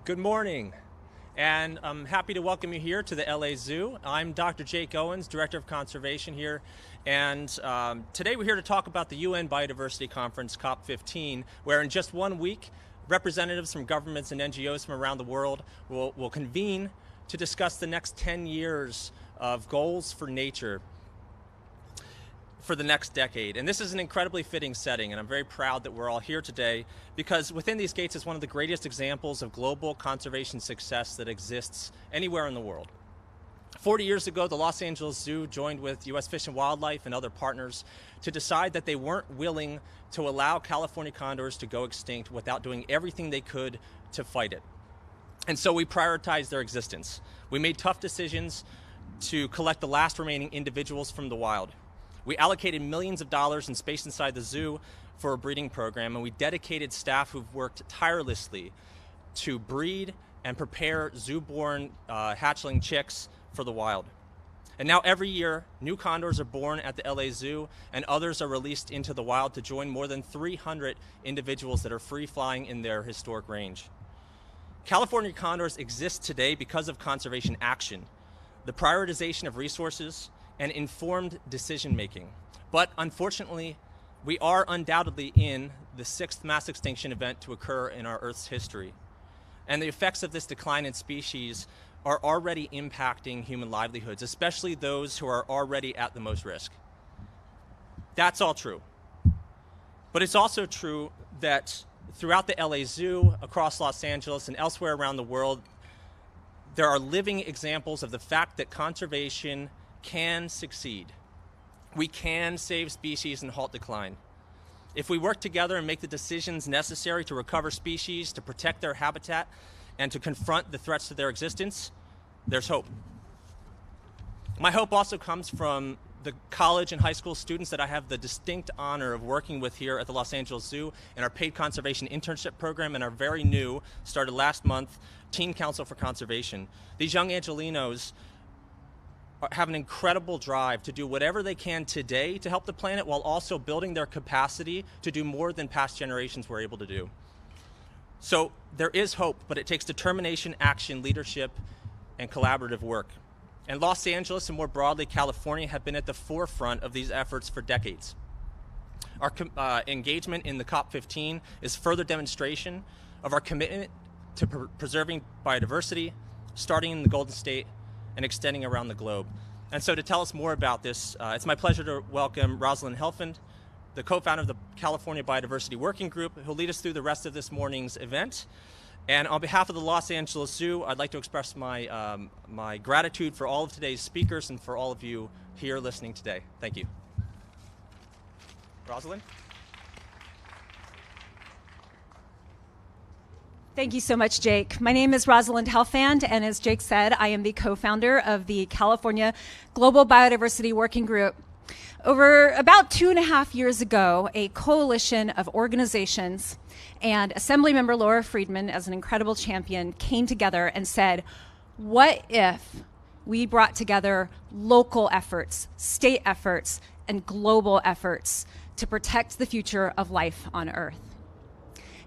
Good morning, and I'm happy to welcome you here to the LA Zoo. I'm Dr. Jake Owens, Director of Conservation here, and today we're here to talk about the UN Biodiversity Conference, COP15, where in just 1 week, representatives from governments and NGOs from around the world will convene to discuss the next 10 years of goals for nature for the next decade. And this is an incredibly fitting setting, and I'm very proud that we're all here today because within these gates is one of the greatest examples of global conservation success that exists anywhere in the world. 40 years ago, the Los Angeles Zoo joined with U.S. Fish and Wildlife and other partners to decide that they weren't willing to allow California condors to go extinct without doing everything they could to fight it. And so we prioritized their existence. We made tough decisions to collect the last remaining individuals from the wild. We allocated millions of dollars in space inside the zoo for a breeding program, and we dedicated staff who've worked tirelessly to breed and prepare zoo-born hatchling chicks for the wild. And now every year, new condors are born at the LA Zoo, and others are released into the wild to join more than 300 individuals that are free-flying in their historic range. California condors exist today because of conservation action, the prioritization of resources, and informed decision-making. But unfortunately, we are undoubtedly in the 6th mass extinction event to occur in our Earth's history. And the effects of this decline in species are already impacting human livelihoods, especially those who are already at the most risk. That's all true. But it's also true that throughout the LA Zoo, across Los Angeles, and elsewhere around the world, there are living examples of the fact that conservation can succeed. We can save species and halt decline. If we work together and make the decisions necessary to recover species, to protect their habitat, and to confront the threats to their existence, there's hope. My hope also comes from the college and high school students that I have the distinct honor of working with here at the Los Angeles Zoo in our paid conservation internship program and our very new, started last month, Teen Council for Conservation. These young Angelenos have an incredible drive to do whatever they can today to help the planet while also building their capacity to do more than past generations were able to do. So there is hope, but it takes determination, action, leadership, and collaborative work. And Los Angeles and more broadly California have been at the forefront of these efforts for decades. Our engagement in the COP15 is further demonstration of our commitment to preserving biodiversity, starting in the Golden State and extending around the globe. And so to tell us more about this, it's my pleasure to welcome Rosalind Helfand, the co-founder of the California Biodiversity Working Group, who'll lead us through the rest of this morning's event. And on behalf of the Los Angeles Zoo, I'd like to express my, my gratitude for all of today's speakers and for all of you here listening today. Thank you. Rosalind? Thank you so much, Jake. My name is Rosalind Helfand, and as Jake said, I am the co-founder of the California Global Biodiversity Working Group. Over about 2.5 years ago, a coalition of organizations and Assemblymember Laura Friedman, as an incredible champion, came together and said, what if we brought together local efforts, state efforts, and global efforts to protect the future of life on Earth?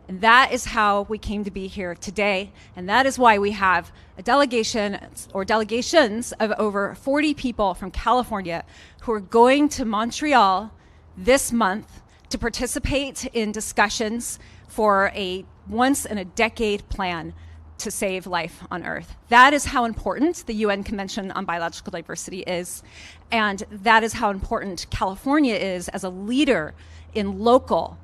And that is how we came to be here today. And that is why we have a delegation or delegations of over 40 people from California who are going to Montreal this month to participate in discussions for a once-in-a-decade plan to save life on Earth. That is how important the UN Convention on Biological Diversity is. And that is how important California is as a leader in local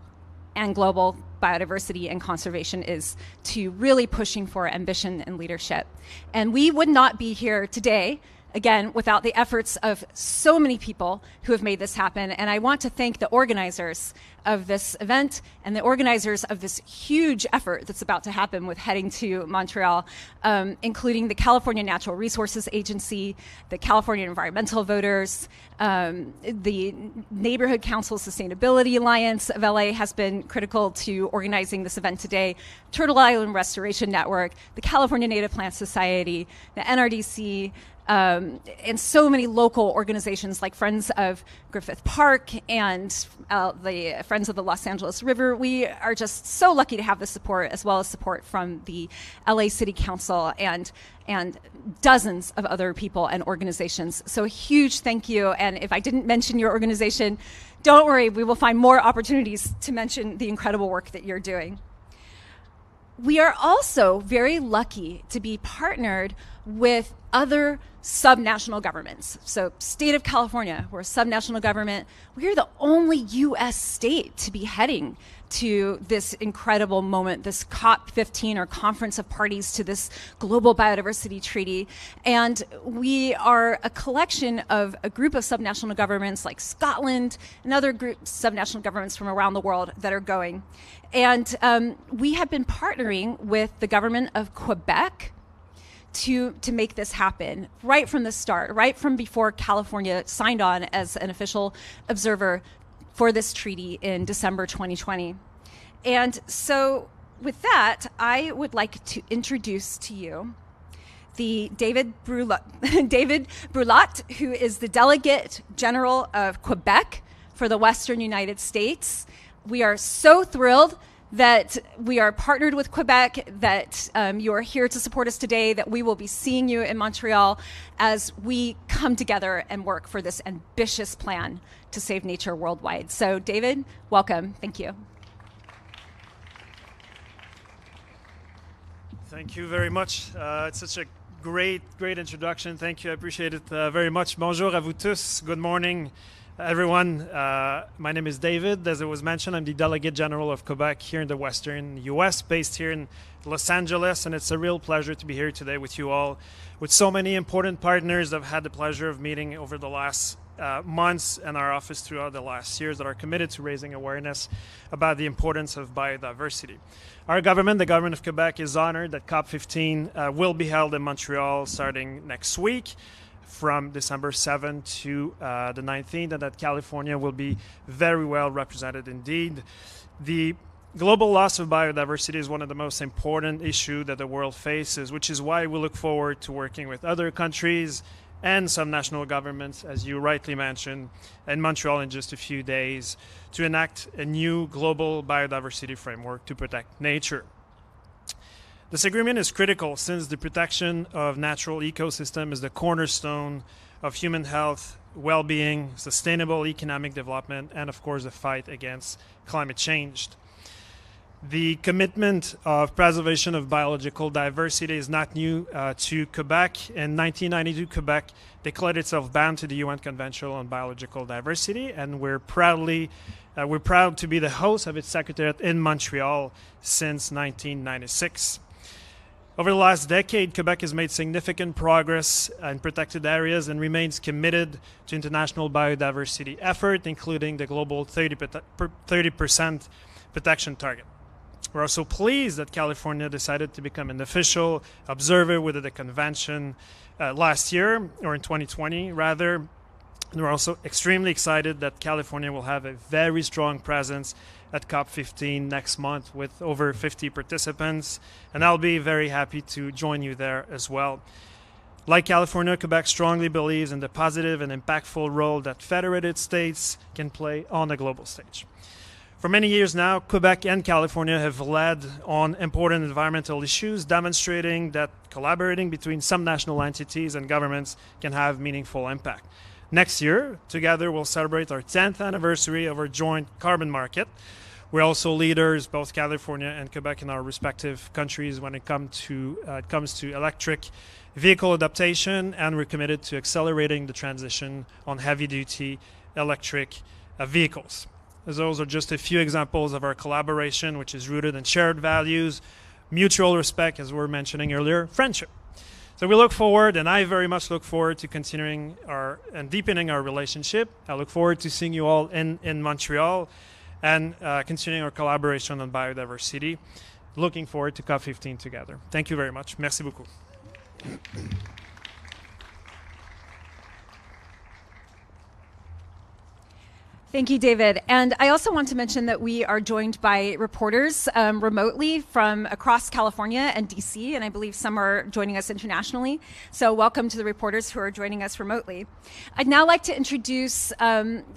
and global biodiversity and conservation is to really pushing for ambition and leadership. And we would not be here today, again, without the efforts of so many people who have made this happen. And I want to thank the organizers of this event and the organizers of this huge effort that's about to happen with heading to Montreal, including the California Natural Resources Agency, the California Environmental Voters, the Neighborhood Council Sustainability Alliance of LA has been critical to organizing this event today, Turtle Island Restoration Network, the California Native Plant Society, the NRDC, and so many local organizations like Friends of Griffith Park and the Friends Friends of the Los Angeles River. We are just so lucky to have the support, as well as support from the LA City Council and dozens of other people and organizations. So a huge thank you. And if I didn't mention your organization, don't worry, we will find more opportunities to mention the incredible work that you're doing. We are also very lucky to be partnered with other subnational governments. So state of California, we're a subnational government. We're the only US state to be heading to this incredible moment, this COP15, or Conference of Parties to this Global Biodiversity Treaty. And we are a collection of a group of subnational governments like Scotland and other subnational governments from around the world that are going. And we have been partnering with the government of Quebec to make this happen right from the start, right from before California signed on as an official observer for this treaty in December 2020. And so with that, I would like to introduce to you the David Brulot, who is the Delegate General of Quebec for the Western United States. We are so thrilled that we are partnered with Quebec, that you are here to support us today, that we will be seeing you in Montreal as we come together and work for this ambitious plan to save nature worldwide. So David, welcome. Thank you. Thank you very much. It's such a great introduction. Thank you. I appreciate it very much. Bonjour à vous tous. Good morning, everyone. My name is David. As it was mentioned, I'm the Delegate General of Quebec here in the Western US, based here in Los Angeles, and it's a real pleasure to be here today with you all, with so many important partners I've had the pleasure of meeting over the last months and our office throughout the last years that are committed to raising awareness about the importance of biodiversity. Our government, the government of Quebec, is honored that COP15 will be held in Montreal starting next week from December 7th to the 19th, and that California will be very well represented indeed. The global loss of biodiversity is one of the most important issues that the world faces, which is why we look forward to working with other countries and some national governments, as you rightly mentioned, in Montreal in just a few days, to enact a new global biodiversity framework to protect nature. This agreement is critical since the protection of natural ecosystem is the cornerstone of human health, well-being, sustainable economic development, and of course the fight against climate change. The commitment of preservation of biological diversity is not new to Quebec. In 1992, Quebec declared itself bound to the UN Convention on Biological Diversity, and we're proud to be the host of its secretariat in Montreal since 1996. Over the last decade, Quebec has made significant progress in protected areas and remains committed to international biodiversity effort, including the global 30% protection target. We're also pleased that California decided to become an official observer within the convention last year, or in 2020 rather. And we're also extremely excited that California will have a very strong presence at COP15 next month with over 50 participants, and I'll be very happy to join you there as well. Like California, Quebec strongly believes in the positive and impactful role that federated states can play on the global stage. For many years now, Quebec and California have led on important environmental issues, demonstrating that collaborating between some national entities and governments can have meaningful impact. Next year, together, we'll celebrate our 10th anniversary of our joint carbon market. We're also leaders, both California and Quebec, in our respective countries when it comes to electric vehicle adaptation, and we're committed to accelerating the transition on heavy-duty electric vehicles. Those are just a few examples of our collaboration, which is rooted in shared values, mutual respect, as we were mentioning earlier, friendship. So we look forward, and I very much look forward to continuing and deepening our relationship. I look forward to seeing you all in Montreal and continuing our collaboration on biodiversity. Looking forward to COP15 together. Thank you very much. Merci beaucoup. Thank you, David. And I also want to mention that we are joined by reporters remotely from across California and DC, and I believe some are joining us internationally. So welcome to the reporters who are joining us remotely. I'd now like to introduce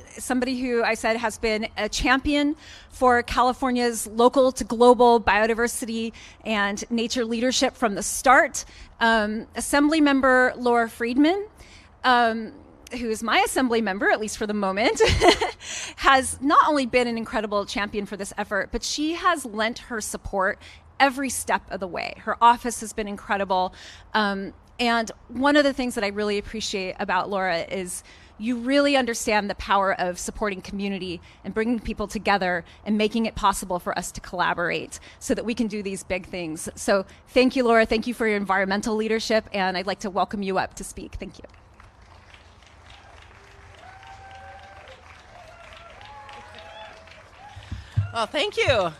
somebody who I said has been a champion for California's local to global biodiversity and nature leadership from the start, Assemblymember Laura Friedman. Who is my assembly member, at least for the moment, has not only been an incredible champion for this effort, but she has lent her support every step of the way. Her office has been incredible. And one of the things that I really appreciate about Laura is you really understand the power of supporting community and bringing people together and making it possible for us to collaborate so that we can do these big things. So thank you, Laura. Thank you for your environmental leadership. And I'd like to welcome you up to speak. Thank you. Well, thank you.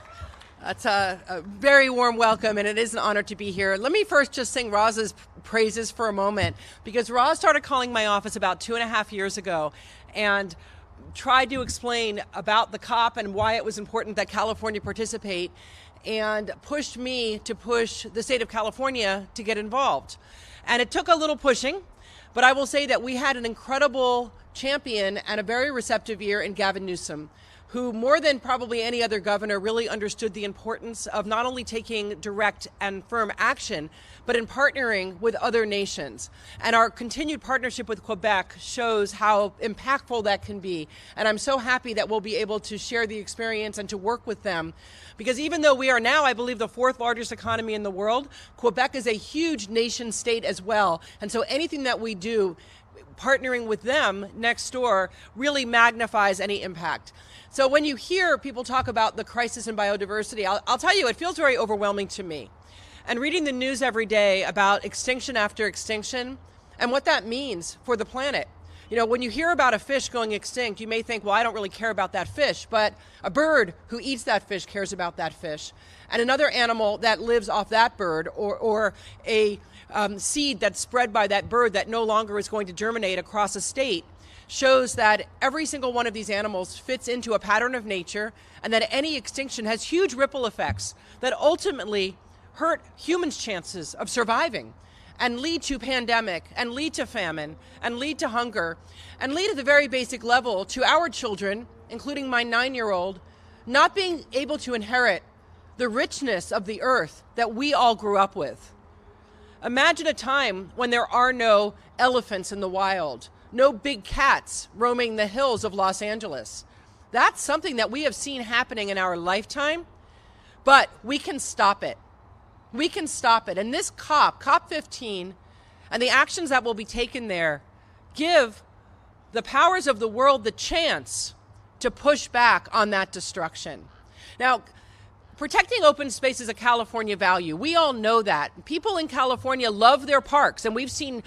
That's a very warm welcome, and it is an honor to be here. Let me first just sing Roz's praises for a moment, because Roz started calling my office about 2.5 years ago and tried to explain about the COP and why it was important that California participate, and pushed me to push the state of California to get involved. And it took a little pushing, but I will say that we had an incredible champion and a very receptive ear in Gavin Newsom, who more than probably any other governor really understood the importance of not only taking direct and firm action, but in partnering with other nations. And our continued partnership with Quebec shows how impactful that can be. And I'm so happy that we'll be able to share the experience and to work with them. Because even though we are now, I believe, the 4th largest economy in the world, Quebec is a huge nation state as well. And so anything that we do, partnering with them next door, really magnifies any impact. So when you hear people talk about the crisis in biodiversity, I'll tell you, it feels very overwhelming to me. And reading the news every day about extinction after extinction and what that means for the planet. You know, when you hear about a fish going extinct, you may think, well, I don't really care about that fish, but a bird who eats that fish cares about that fish. And another animal that lives off that bird, or a seed that's spread by that bird that no longer is going to germinate across a state, shows that every single one of these animals fits into a pattern of nature, and that any extinction has huge ripple effects that ultimately hurt humans' chances of surviving and lead to pandemic and lead to famine and lead to hunger and lead at the very basic level to our children, including my 9-year-old, not being able to inherit the richness of the earth that we all grew up with. Imagine a time when there are no elephants in the wild, no big cats roaming the hills of Los Angeles. That's something that we have seen happening in our lifetime, but we can stop it. We can stop it. And this COP15, and the actions that will be taken there give the powers of the world the chance to push back on that destruction. Now, protecting open space is a California value. We all know that. People in California love their parks, and we've seen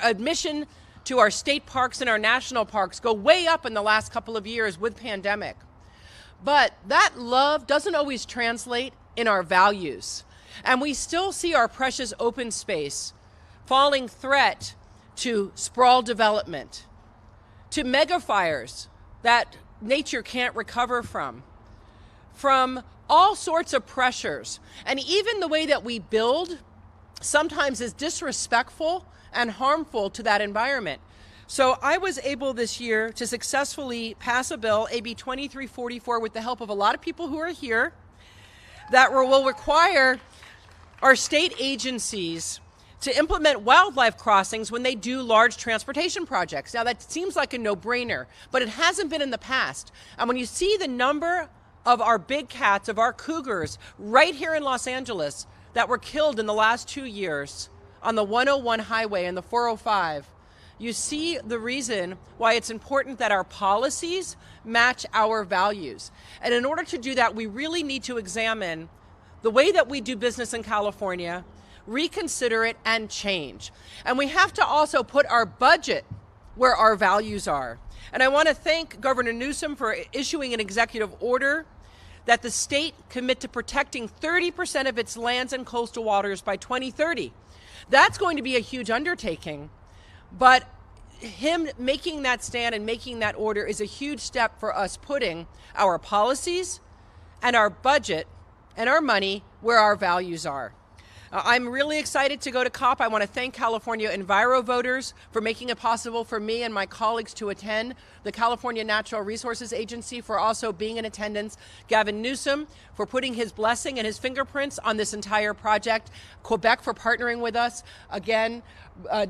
admission to our state parks and our national parks go way up in the last couple of years with pandemic. But that love doesn't always translate in our values. And we still see our precious open space falling threat to sprawl development, to mega fires that nature can't recover from all sorts of pressures. And even the way that we build sometimes is disrespectful and harmful to that environment. So I was able this year to successfully pass a bill, AB 2344, with the help of a lot of people who are here, that will require our state agencies to implement wildlife crossings when they do large transportation projects. Now that seems like a no-brainer, but it hasn't been in the past. And when you see the number of our big cats, of our cougars, right here in Los Angeles that were killed in the last 2 years on the 101 highway and the 405, you see the reason why it's important that our policies match our values. And in order to do that, we really need to examine the way that we do business in California, reconsider it, and change. And we have to also put our budget where our values are. And I want to thank Governor Newsom for issuing an executive order that the state commit to protecting 30% of its lands and coastal waters by 2030. That's going to be a huge undertaking, but him making that stand and making that order is a huge step for us putting our policies and our budget and our money where our values are. I'm really excited to go to COP. I want to thank California Enviro voters for making it possible for me and my colleagues to attend, the California Natural Resources Agency for also being in attendance, Gavin Newsom for putting his blessing and his fingerprints on this entire project, Quebec for partnering with us, again,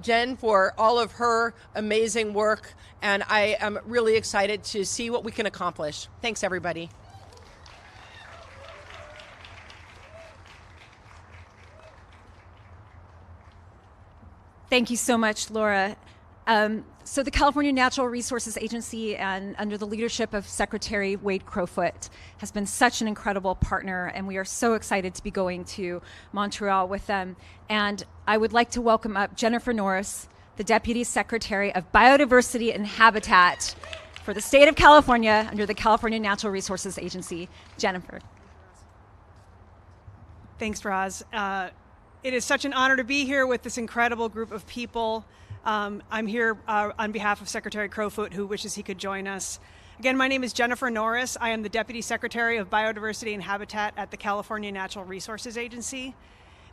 Jen for all of her amazing work, and I am really excited to see what we can accomplish. Thanks, everybody. Thank you so much, Laura. So the California Natural Resources Agency, and under the leadership of Secretary Wade Crowfoot, has been such an incredible partner, and we are so excited to be going to Montreal with them. And I would like to welcome up Jennifer Norris, the Deputy Secretary of Biodiversity and Habitat for the state of California under the California Natural Resources Agency. Jennifer. Thanks, Roz. It is such an honor to be here with this incredible group of people. I'm here on behalf of Secretary Crowfoot, who wishes he could join us. Again, my name is Jennifer Norris. I am the Deputy Secretary of Biodiversity and Habitat at the California Natural Resources Agency.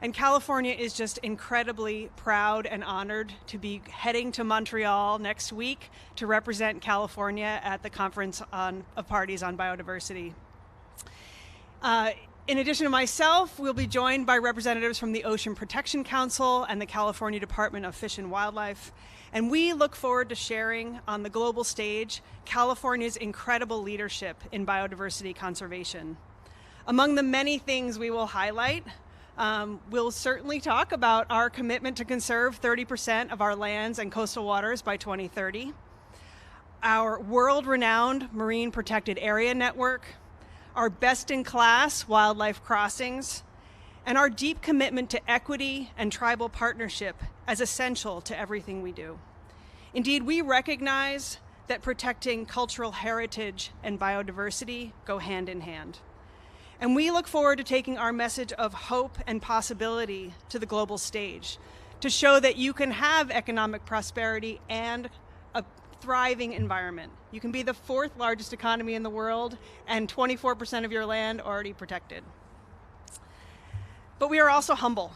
And California is just incredibly proud and honored to be heading to Montreal next week to represent California at the Conference of Parties on Biodiversity. In addition to myself, we'll be joined by representatives from the Ocean Protection Council and the California Department of Fish and Wildlife. And we look forward to sharing on the global stage California's incredible leadership in biodiversity conservation. Among the many things we will highlight, we'll certainly talk about our commitment to conserve 30% of our lands and coastal waters by 2030, our world-renowned Marine Protected Area Network, our best-in-class wildlife crossings, and our deep commitment to equity and tribal partnership as essential to everything we do. Indeed, we recognize that protecting cultural heritage and biodiversity go hand in hand. And we look forward to taking our message of hope and possibility to the global stage to show that you can have economic prosperity and a thriving environment. You can be the 4th largest economy in the world and 24% of your land already protected. But we are also humble.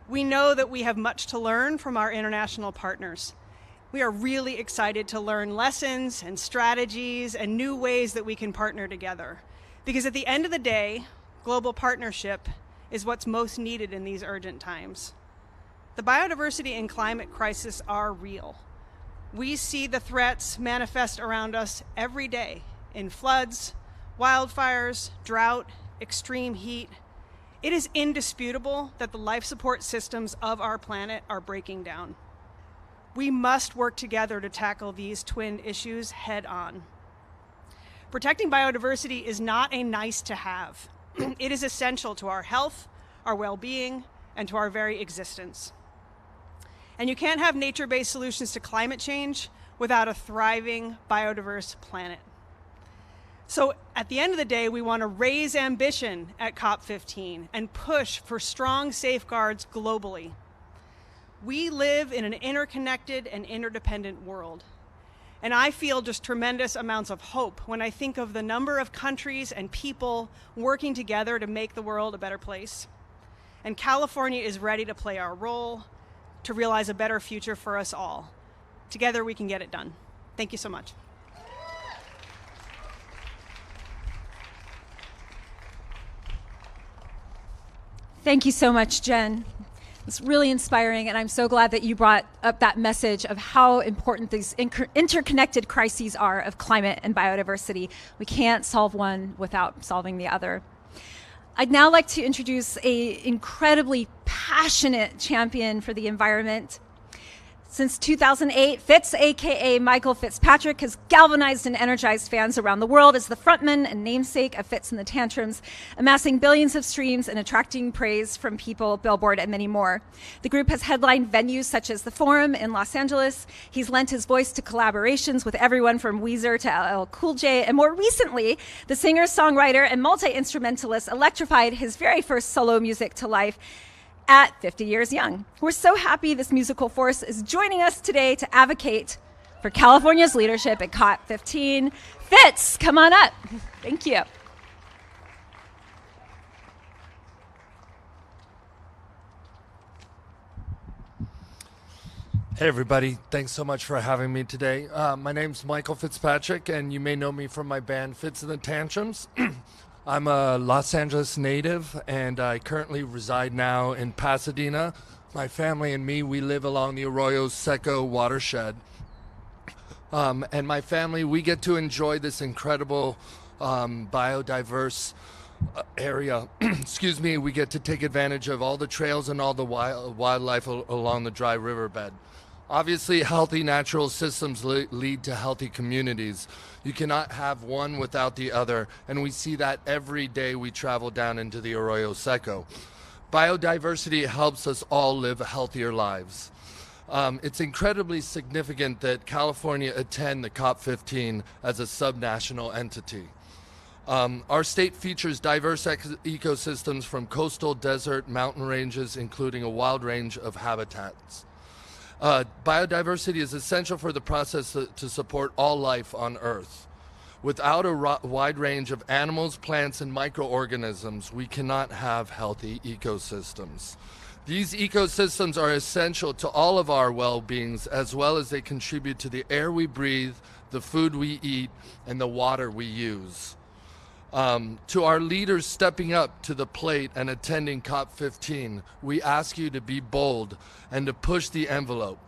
We know that we have much to learn from our international partners. We are really excited to learn lessons and strategies and new ways that we can partner together. Because at the end of the day, global partnership is what's most needed in these urgent times. The biodiversity and climate crisis are real. We see the threats manifest around us every day in floods, wildfires, drought, extreme heat. It is indisputable that the life support systems of our planet are breaking down. We must work together to tackle these twin issues head on. Protecting biodiversity is not a nice to have. It is essential to our health, our well-being, and to our very existence. And you can't have nature-based solutions to climate change without a thriving, biodiverse planet. So at the end of the day, we want to raise ambition at COP15 and push for strong safeguards globally. We live in an interconnected and interdependent world. And I feel just tremendous amounts of hope when I think of the number of countries and people working together to make the world a better place. And California is ready to play our role to realize a better future for us all. Together we can get it done. Thank you so much. Thank you so much, Jen. It's really inspiring, and I'm so glad that you brought up that message of how important these interconnected crises are of climate and biodiversity. We can't solve one without solving the other. I'd now like to introduce an incredibly passionate champion for the environment. Since 2008, Fitz, aka Michael Fitzpatrick, has galvanized and energized fans around the world as the frontman and namesake of Fitz and the Tantrums, amassing billions of streams and attracting praise from People, Billboard, and many more. The group has headlined venues such as the Forum in Los Angeles. He's lent his voice to collaborations with everyone from Weezer to LL Cool J, and more recently, the singer, songwriter, and multi-instrumentalist electrified his very first solo music to life. at 50 years young. We're so happy this musical force is joining us today to advocate for California's leadership at COP15. Fitz, come on up. Thank you. Hey everybody, thanks so much for having me today. My name's Michael Fitzpatrick, and you may know me from my band Fitz and the Tantrums. I'm a Los Angeles native, and I currently reside now in Pasadena. My family and me, we live along the Arroyo Seco watershed. And my family, we get to enjoy this incredible biodiverse area. Excuse me, we get to take advantage of all the trails and all the wildlife along the dry riverbed. Obviously, healthy natural systems lead to healthy communities. You cannot have one without the other, and we see that every day we travel down into the Arroyo Seco. Biodiversity helps us all live healthier lives. It's incredibly significant that California attend the COP15 as a subnational entity. Our state features diverse ecosystems from coastal, desert, mountain ranges, including a wide range of habitats. Biodiversity is essential for the process to support all life on Earth. Without a wide range of animals, plants, and microorganisms, we cannot have healthy ecosystems. These ecosystems are essential to all of our well-beings, as well as they contribute to the air we breathe, the food we eat, and the water we use. To our leaders stepping up to the plate and attending COP15, we ask you to be bold and to push the envelope.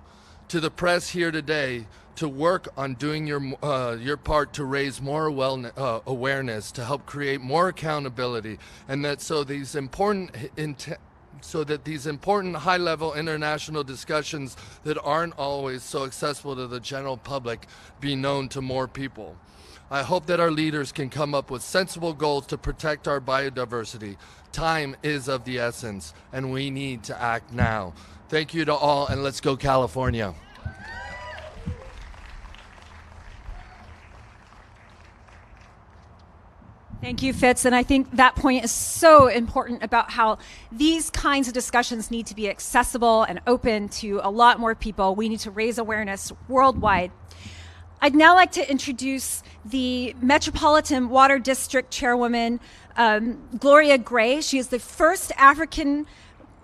To the press here today, to work on doing your part to raise more awareness, to help create more accountability, and that so that these important high-level international discussions that aren't always so accessible to the general public be known to more people. I hope that our leaders can come up with sensible goals to protect our biodiversity. Time is of the essence, and we need to act now. Thank you to all, and let's go California. Thank you, Fitz. And I think that point is so important about how these kinds of discussions need to be accessible and open to a lot more people. We need to raise awareness worldwide. I'd now like to introduce the Metropolitan Water District Chairwoman, Gloria Gray. She is the first African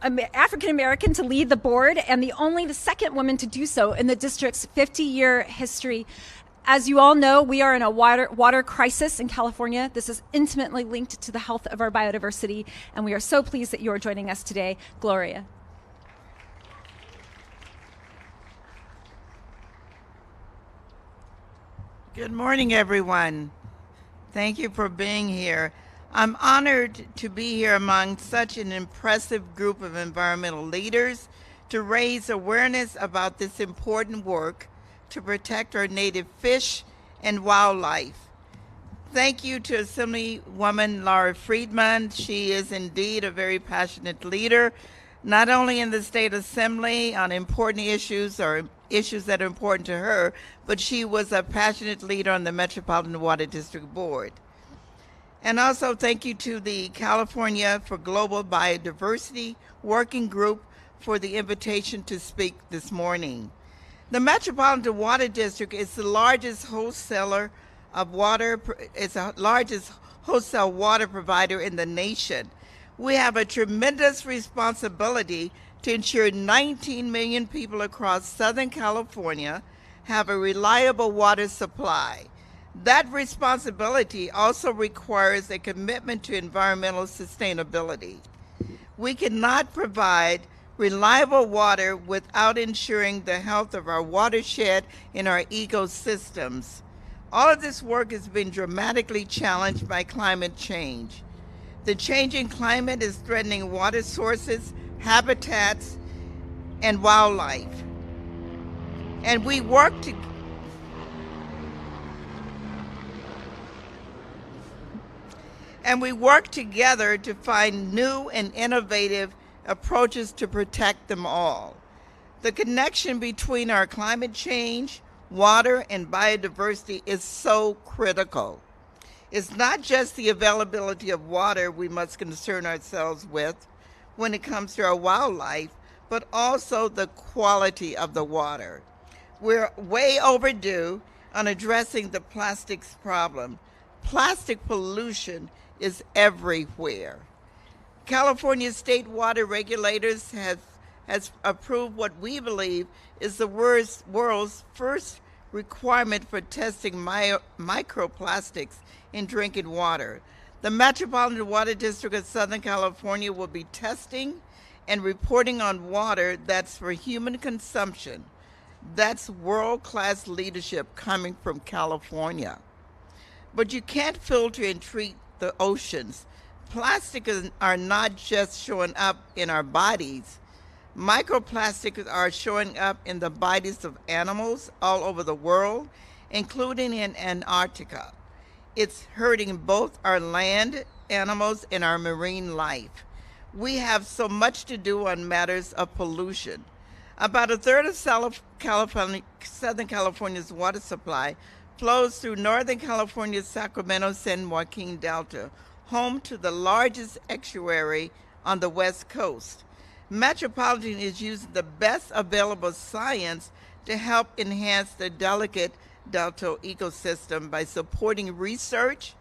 American to lead the board and the second woman to do so in the district's 50-year history. As you all know, we are in a water crisis in California. This is intimately linked to the health of our biodiversity, and we are so pleased that you are joining us today. Gloria. Good morning, everyone. Thank you for being here. I'm honored to be here among such an impressive group of environmental leaders to raise awareness about this important work to protect our native fish and wildlife. Thank you to Assemblywoman Laura Friedman. She is indeed a very passionate leader, not only in the State Assembly on important issues or issues that are important to her, but she was a passionate leader on the Metropolitan Water District Board. And also thank you to the California for Global Biodiversity Working Group for the invitation to speak this morning. The Metropolitan Water District is the largest wholesaler of water, it's the largest wholesale water provider in the nation. We have a tremendous responsibility to ensure 19 million people across Southern California have a reliable water supply. That responsibility also requires a commitment to environmental sustainability. We cannot provide reliable water without ensuring the health of our watershed and our ecosystems. All of this work has been dramatically challenged by climate change. The changing climate is threatening water sources, habitats, and wildlife. And we work together to find new and innovative approaches to protect them all. The connection between our climate change, water, and biodiversity is so critical. It's not just the availability of water we must concern ourselves with. when it comes to our wildlife, but also the quality of the water. We're way overdue on addressing the plastics problem. Plastic pollution is everywhere. California state water regulators has approved what we believe is the world's first requirement for testing microplastics in drinking water. The Metropolitan Water District of Southern California will be testing and reporting on water that's for human consumption. That's world-class leadership coming from California. But you can't filter and treat the oceans. Plastics are not just showing up in our bodies. Microplastics are showing up in the bodies of animals all over the world, including in Antarctica. It's hurting both our land animals and our marine life. We have so much to do on matters of pollution. About a third of Southern California's water supply flows through Northern California's Sacramento-San Joaquin Delta, home to the largest estuary on the West Coast. Metropolitan is using the best available science to help enhance the delicate delta ecosystem by supporting research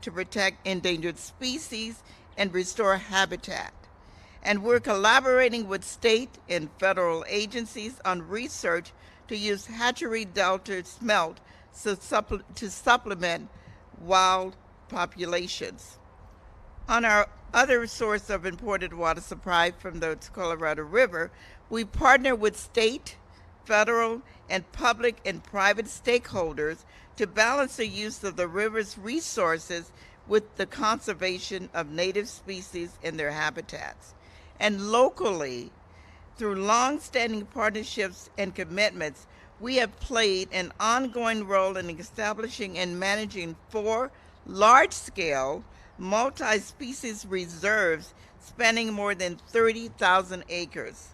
to protect endangered species and restore habitat. And we're collaborating with state and federal agencies on research to use hatchery delta smelt to supplement wild populations. On our other source of imported water supply from the Colorado River, we partner with state, federal, and public and private stakeholders to balance the use of the river's resources with the conservation of native species and their habitats. And locally, through long-standing partnerships and commitments, we have played an ongoing role in establishing and managing 4 large-scale multi-species reserves spanning more than 30,000 acres.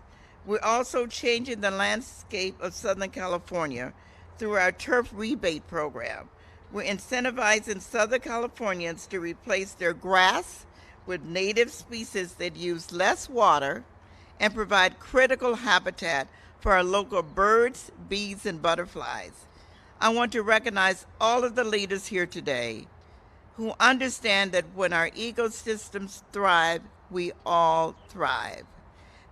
We're also changing the landscape of Southern California through our turf rebate program. We're incentivizing Southern Californians to replace their grass with native species that use less water and provide critical habitat for our local birds, bees, and butterflies. I want to recognize all of the leaders here today who understand that when our ecosystems thrive, we all thrive.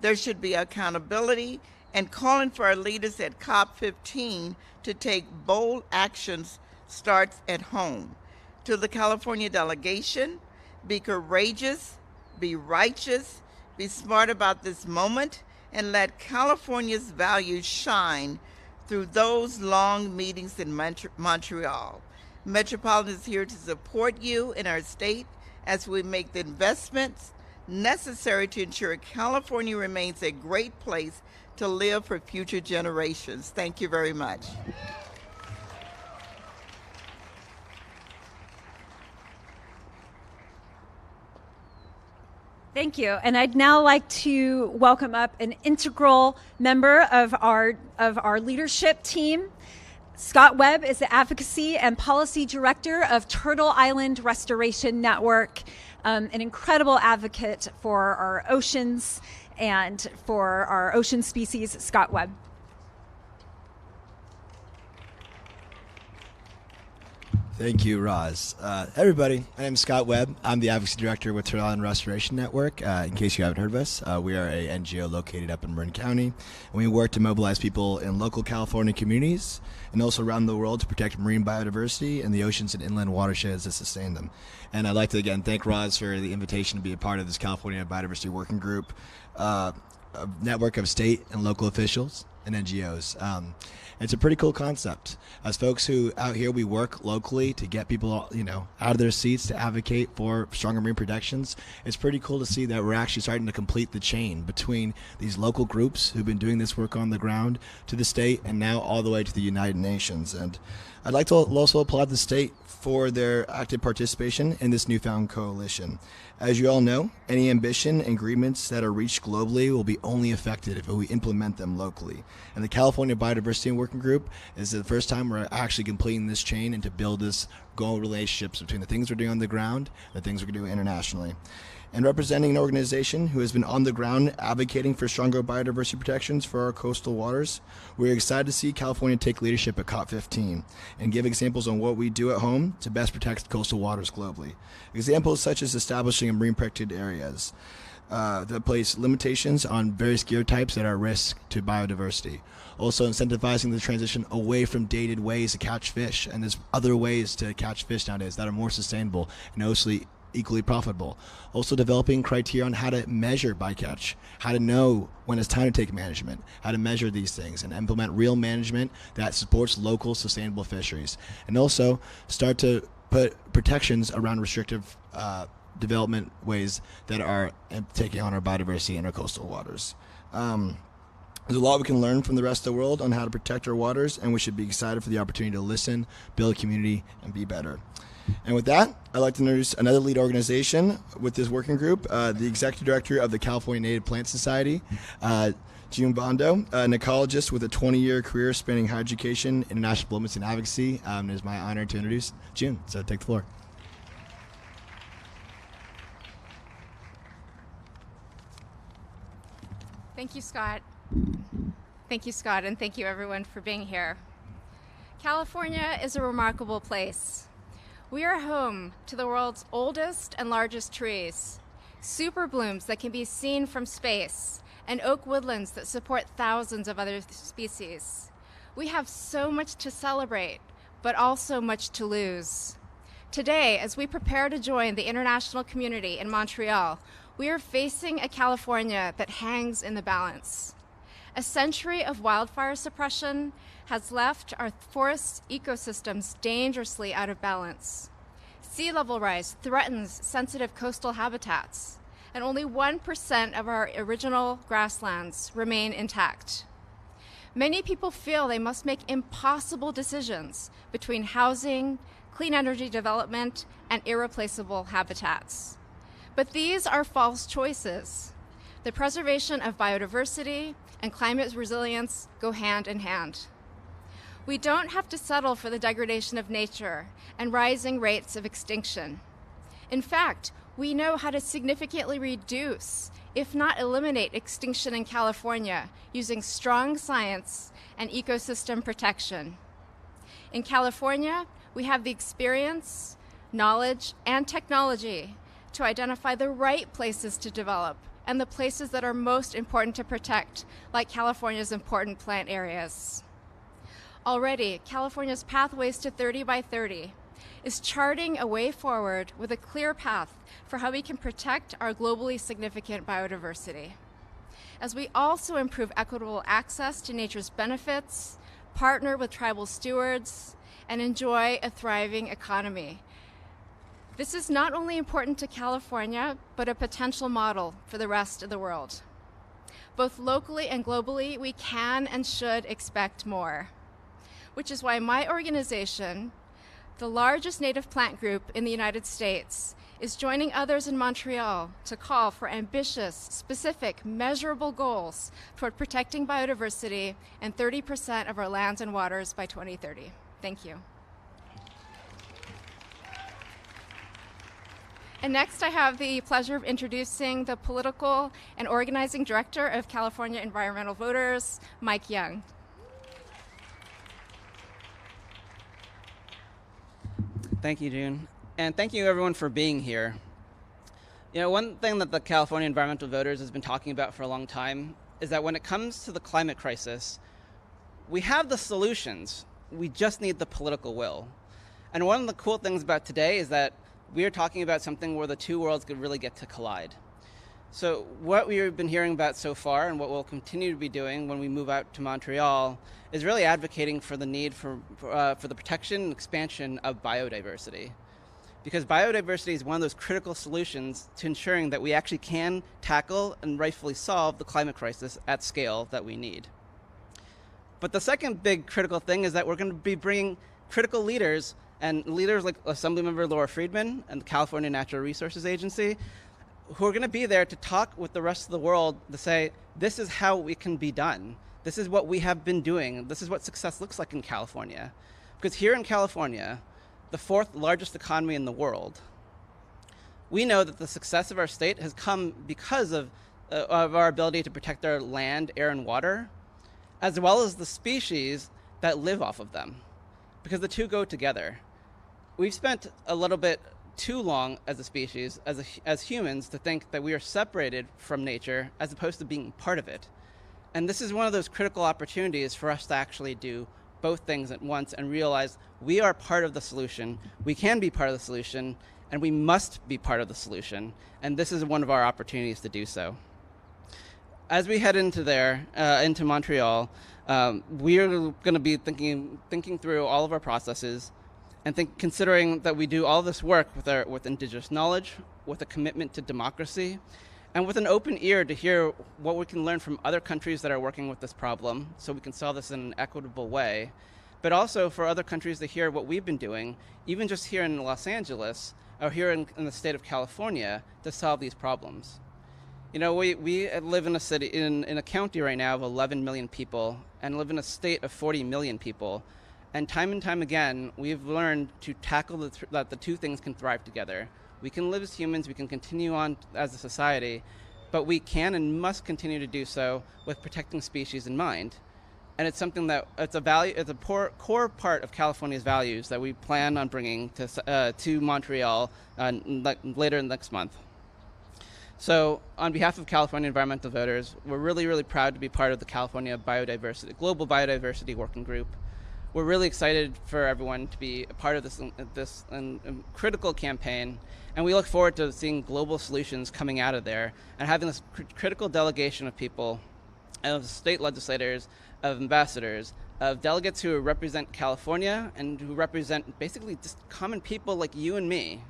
There should be accountability and calling for our leaders at COP15 to take bold actions starts at home. To the California delegation, be courageous, be righteous, be smart about this moment, and let California's values shine through those long meetings in Montreal. Metropolitan is here to support you in our state as we make the investments necessary to ensure California remains a great place to live for future generations. Thank you very much. Thank you. And I'd now like to welcome up an integral member of our leadership team. Scott Webb is the Advocacy and Policy Director of Turtle Island Restoration Network, an incredible advocate for our oceans and for our ocean species. Scott Webb. Thank you, Roz. Everybody, my name is Scott Webb. I'm the Advocacy Director with Turtle Island Restoration Network. In case you haven't heard of us, we are a NGO located up in Marin County, and we work to mobilize people in local California communities and also around the world to protect marine biodiversity and the oceans and inland watersheds that sustain them. And I'd like to again thank Roz for the invitation to be a part of this California Biodiversity Working Group, a network of state and local officials and NGOs. It's a pretty cool concept. As folks who out here, we work locally to get people, out of their seats to advocate for stronger marine protections. It's pretty cool to see that we're actually starting to complete the chain between these local groups who've been doing this work on the ground to the state and now all the way to the United Nations. And I'd like to also applaud the state for their active participation in this newfound coalition. As you all know, any ambition and agreements that are reached globally will be only effective if we implement them locally. And the California Biodiversity Working Group is the first time we're actually completing this chain and to build this global relationships between the things we're doing on the ground and the things we're doing internationally. And representing an organization who has been on the ground advocating for stronger biodiversity protections for our coastal waters, we're excited to see California take leadership at COP15 and give examples on what we do at home to best protect coastal waters globally. Examples such as establishing marine protected areas that place limitations on various gear types that are at risk to biodiversity. Also incentivizing the transition away from dated ways to catch fish, and there's other ways to catch fish nowadays that are more sustainable and mostly equally profitable. Also developing criteria on how to measure bycatch, how to know when it's time to take management, how to measure these things and implement real management that supports local sustainable fisheries. And also start to put protections around restrictive development ways that are taking on our biodiversity in our coastal waters. There's a lot we can learn from the rest of the world on how to protect our waters, and we should be excited for the opportunity to listen, build community, and be better. And with that, I'd like to introduce another lead organization with this working group, the Executive Director of the California Native Plant Society, June Bondo, an ecologist with a 20-year career spanning higher education, international diplomacy, and advocacy. It is my honor to introduce June, so take the floor. Thank you, Scott. Thank you, Scott, and thank you, everyone, for being here. California is a remarkable place. We are home to the world's oldest and largest trees, super blooms that can be seen from space, and oak woodlands that support thousands of other species. We have so much to celebrate, but also much to lose. Today, as we prepare to join the international community in Montreal, we are facing a California that hangs in the balance. A century of wildfire suppression has left our forest ecosystems dangerously out of balance. Sea level rise threatens sensitive coastal habitats, and only 1% of our original grasslands remain intact. Many people feel they must make impossible decisions between housing, clean energy development, and irreplaceable habitats. But these are false choices. The preservation of biodiversity and climate resilience go hand in hand. We don't have to settle for the degradation of nature and rising rates of extinction. In fact, we know how to significantly reduce, if not eliminate, extinction in California using strong science and ecosystem protection. In California, we have the experience, knowledge, and technology to identify the right places to develop and the places that are most important to protect, like California's important plant areas. Already, California's Pathways to 30 by 30 is charting a way forward with a clear path for how we can protect our globally significant biodiversity. As we also improve equitable access to nature's benefits, partner with tribal stewards, and enjoy a thriving economy. This is not only important to California, but a potential model for the rest of the world. Both locally and globally, we can and should expect more, which is why my organization, the largest native plant group in the United States, is joining others in Montreal to call for ambitious, specific, measurable goals toward protecting biodiversity and 30% of our lands and waters by 2030. Thank you. And next I have the pleasure of introducing the political and organizing director of California Environmental Voters, Mike Young. Thank you, June. And thank you, everyone, for being here. You know, one thing that the California Environmental Voters has been talking about for a long time is that when it comes to the climate crisis, we have the solutions. We just need the political will. And one of the cool things about today is that we are talking about something where the two worlds could really get to collide. So what we've been hearing about so far and what we'll continue to be doing when we move out to Montreal is really advocating for the need for the protection and expansion of biodiversity. Because biodiversity is one of those critical solutions to ensuring that we actually can tackle and rightfully solve the climate crisis at scale that we need. But the second big critical thing is that we're going to be bringing critical leaders, and leaders like Assemblymember Laura Friedman and the California Natural Resources Agency, who are going to be there to talk with the rest of the world to say, this is how it can be done. This is what we have been doing. This is what success looks like in California. Because here in California, the fourth largest economy in the world, We know that the success of our state has come because of our ability to protect our land, air, and water, as well as the species that live off of them, because the two go together. We've spent a little bit too long as a species, as humans, to think that we are separated from nature as opposed to being part of it. And this is one of those critical opportunities for us to actually do both things at once and realize we are part of the solution, we can be part of the solution, and we must be part of the solution. And this is one of our opportunities to do so. As we head into Montreal, we are going to be thinking through all of our processes and considering that we do all this work with Indigenous knowledge, with a commitment to democracy, and with an open ear to hear what we can learn from other countries that are working with this problem so we can solve this in an equitable way, but also for other countries to hear what we've been doing, even just here in Los Angeles or here in the state of California, to solve these problems. You know, we live in a city, in a county right now of 11 million people and live in a state of 40 million people. And time again, we've learned to tackle that the two things can thrive together. We can live as humans, we can continue on as a society, but we can and must continue to do so with protecting species in mind. And it's something that it's a core part of California's values that we plan on bringing to Montreal later next month. So on behalf of California environmental voters, we're really proud to be part of the California Global Biodiversity Working Group. We're really excited for everyone to be a part of this critical campaign, and we look forward to seeing global solutions coming out of there and having this critical delegation of people, of state legislators, of ambassadors, of delegates who represent California and who represent basically just common people like you and me,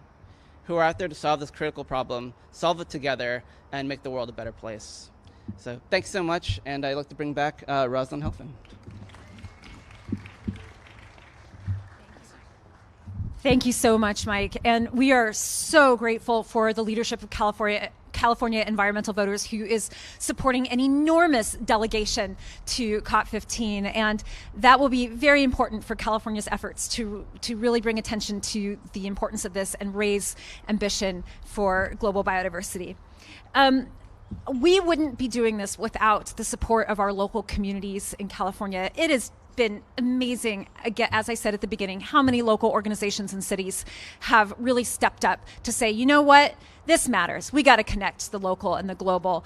who are out there to solve this critical problem, solve it together, and make the world a better place. So thanks so much, and I'd like to bring back Rosalind Helfand. Thank you so much, Mike. And we are so grateful for the leadership of California environmental voters, who is supporting an enormous delegation to COP15. And that will be very important for California's efforts to really bring attention to the importance of this and raise ambition for global biodiversity. We wouldn't be doing this without the support of our local communities in California. It has been amazing, again, as I said at the beginning, how many local organizations and cities have really stepped up to say, you know what, this matters. We got to connect the local and the global.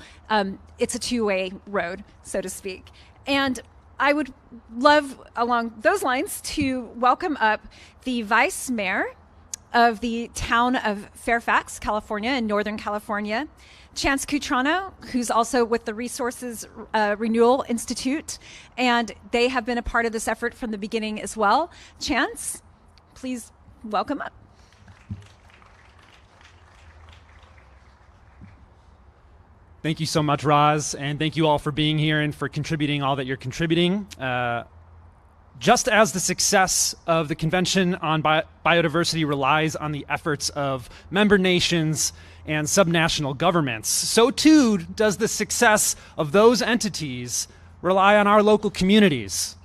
It's a two-way road, so to speak. And I would love, along those lines, to welcome up the Vice Mayor of the town of Fairfax, California, in Northern California, Chance Cutrano, who's also with the Resources Renewal Institute, and they have been a part of this effort from the beginning as well. Chance, please welcome up. Thank you so much, Roz, and thank you all for being here and for contributing all that you're contributing. Just as the success of the Convention on Biodiversity relies on the efforts of member nations and subnational governments, so too does the success of those entities rely on our local communities,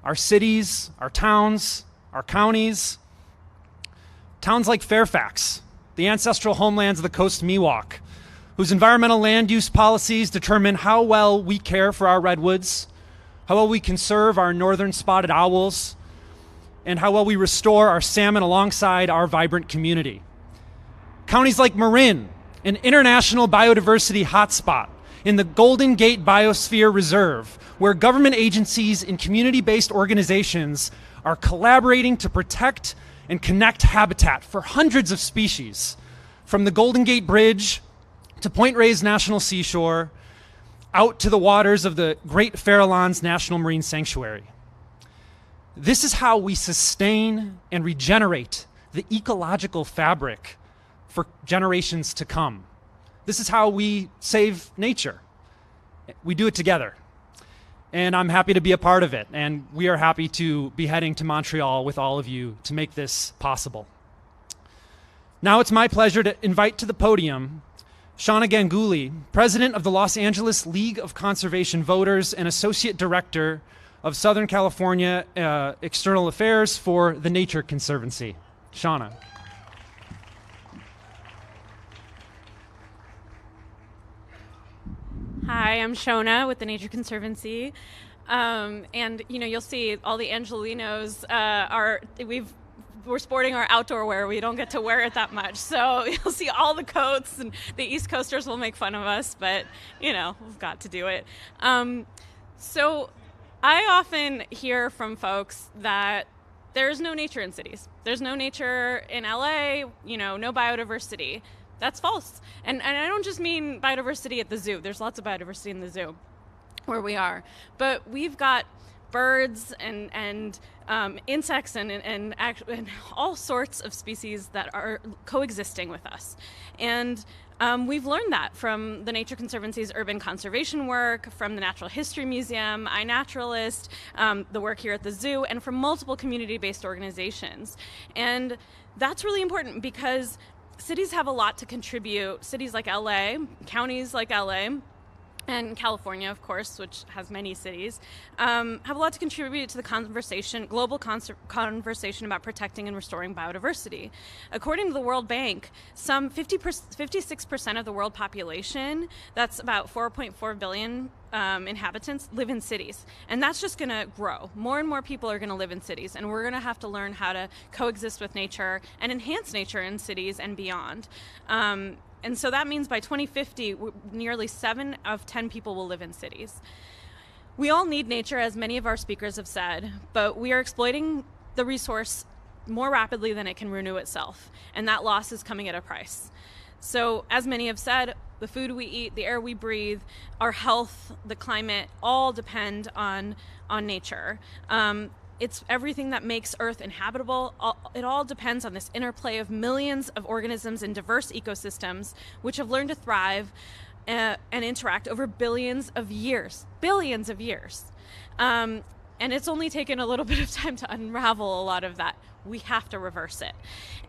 our cities, our towns, our counties. Towns like Fairfax, the ancestral homelands of the Coast Miwok, whose environmental land use policies determine how well we care for our redwoods, how well we conserve our northern spotted owls, and how well we restore our salmon alongside our vibrant community. Counties like Marin, an international biodiversity hotspot in the Golden Gate Biosphere Reserve, where government agencies and community-based organizations are collaborating to protect and connect habitat for hundreds of species, from the Golden Gate Bridge to Point Reyes National Seashore, out to the waters of the Great Farallones National Marine Sanctuary. This is how we sustain and regenerate the ecological fabric for generations to come. This is how we save nature. We do it together. And I'm happy to be a part of it. And we are happy to be heading to Montreal with all of you to make this possible. Now it's my pleasure to invite to the podium Shauna Ganguly, President of the Los Angeles League of Conservation Voters and Associate Director of Southern California External Affairs for the Nature Conservancy. Shauna. Hi, I'm Shona with the Nature Conservancy. And you'll see all the Angelinos we're sporting our outdoor wear. We don't get to wear it that much. So you'll see all the coats, and the East Coasters will make fun of us, but we've got to do it. So I often hear from folks that there's no nature in cities. There's no nature in LA, no biodiversity. That's false. And I don't just mean biodiversity at the zoo. There's lots of biodiversity in the zoo where we are. But we've got birds and insects and all sorts of species that are coexisting with us. And we've learned that from the Nature Conservancy's urban conservation work, from the Natural History Museum, iNaturalist, the work here at the zoo, and from multiple community-based organizations. And that's really important because cities have a lot to contribute. Cities like LA, counties like LA, and California, of course, which has many cities, have a lot to contribute to the global conversation about protecting and restoring biodiversity. According to the World Bank, some 56% of the world population, that's about 4.4 billion inhabitants, live in cities. And that's just going to grow. More and more people are going to live in cities, and we're going to have to learn how to coexist with nature and enhance nature in cities and beyond. And so that means by 2050, nearly 7 of 10 people will live in cities. We all need nature, as many of our speakers have said, but we are exploiting the resource more rapidly than it can renew itself, and that loss is coming at a price. So, as many have said, the food we eat, the air we breathe, our health, the climate, all depend on nature. It's everything that makes Earth inhabitable. It all depends on this interplay of millions of organisms in diverse ecosystems, which have learned to thrive and interact over billions of years. Billions of years. And it's only taken a little bit of time to unravel a lot of that. We have to reverse it.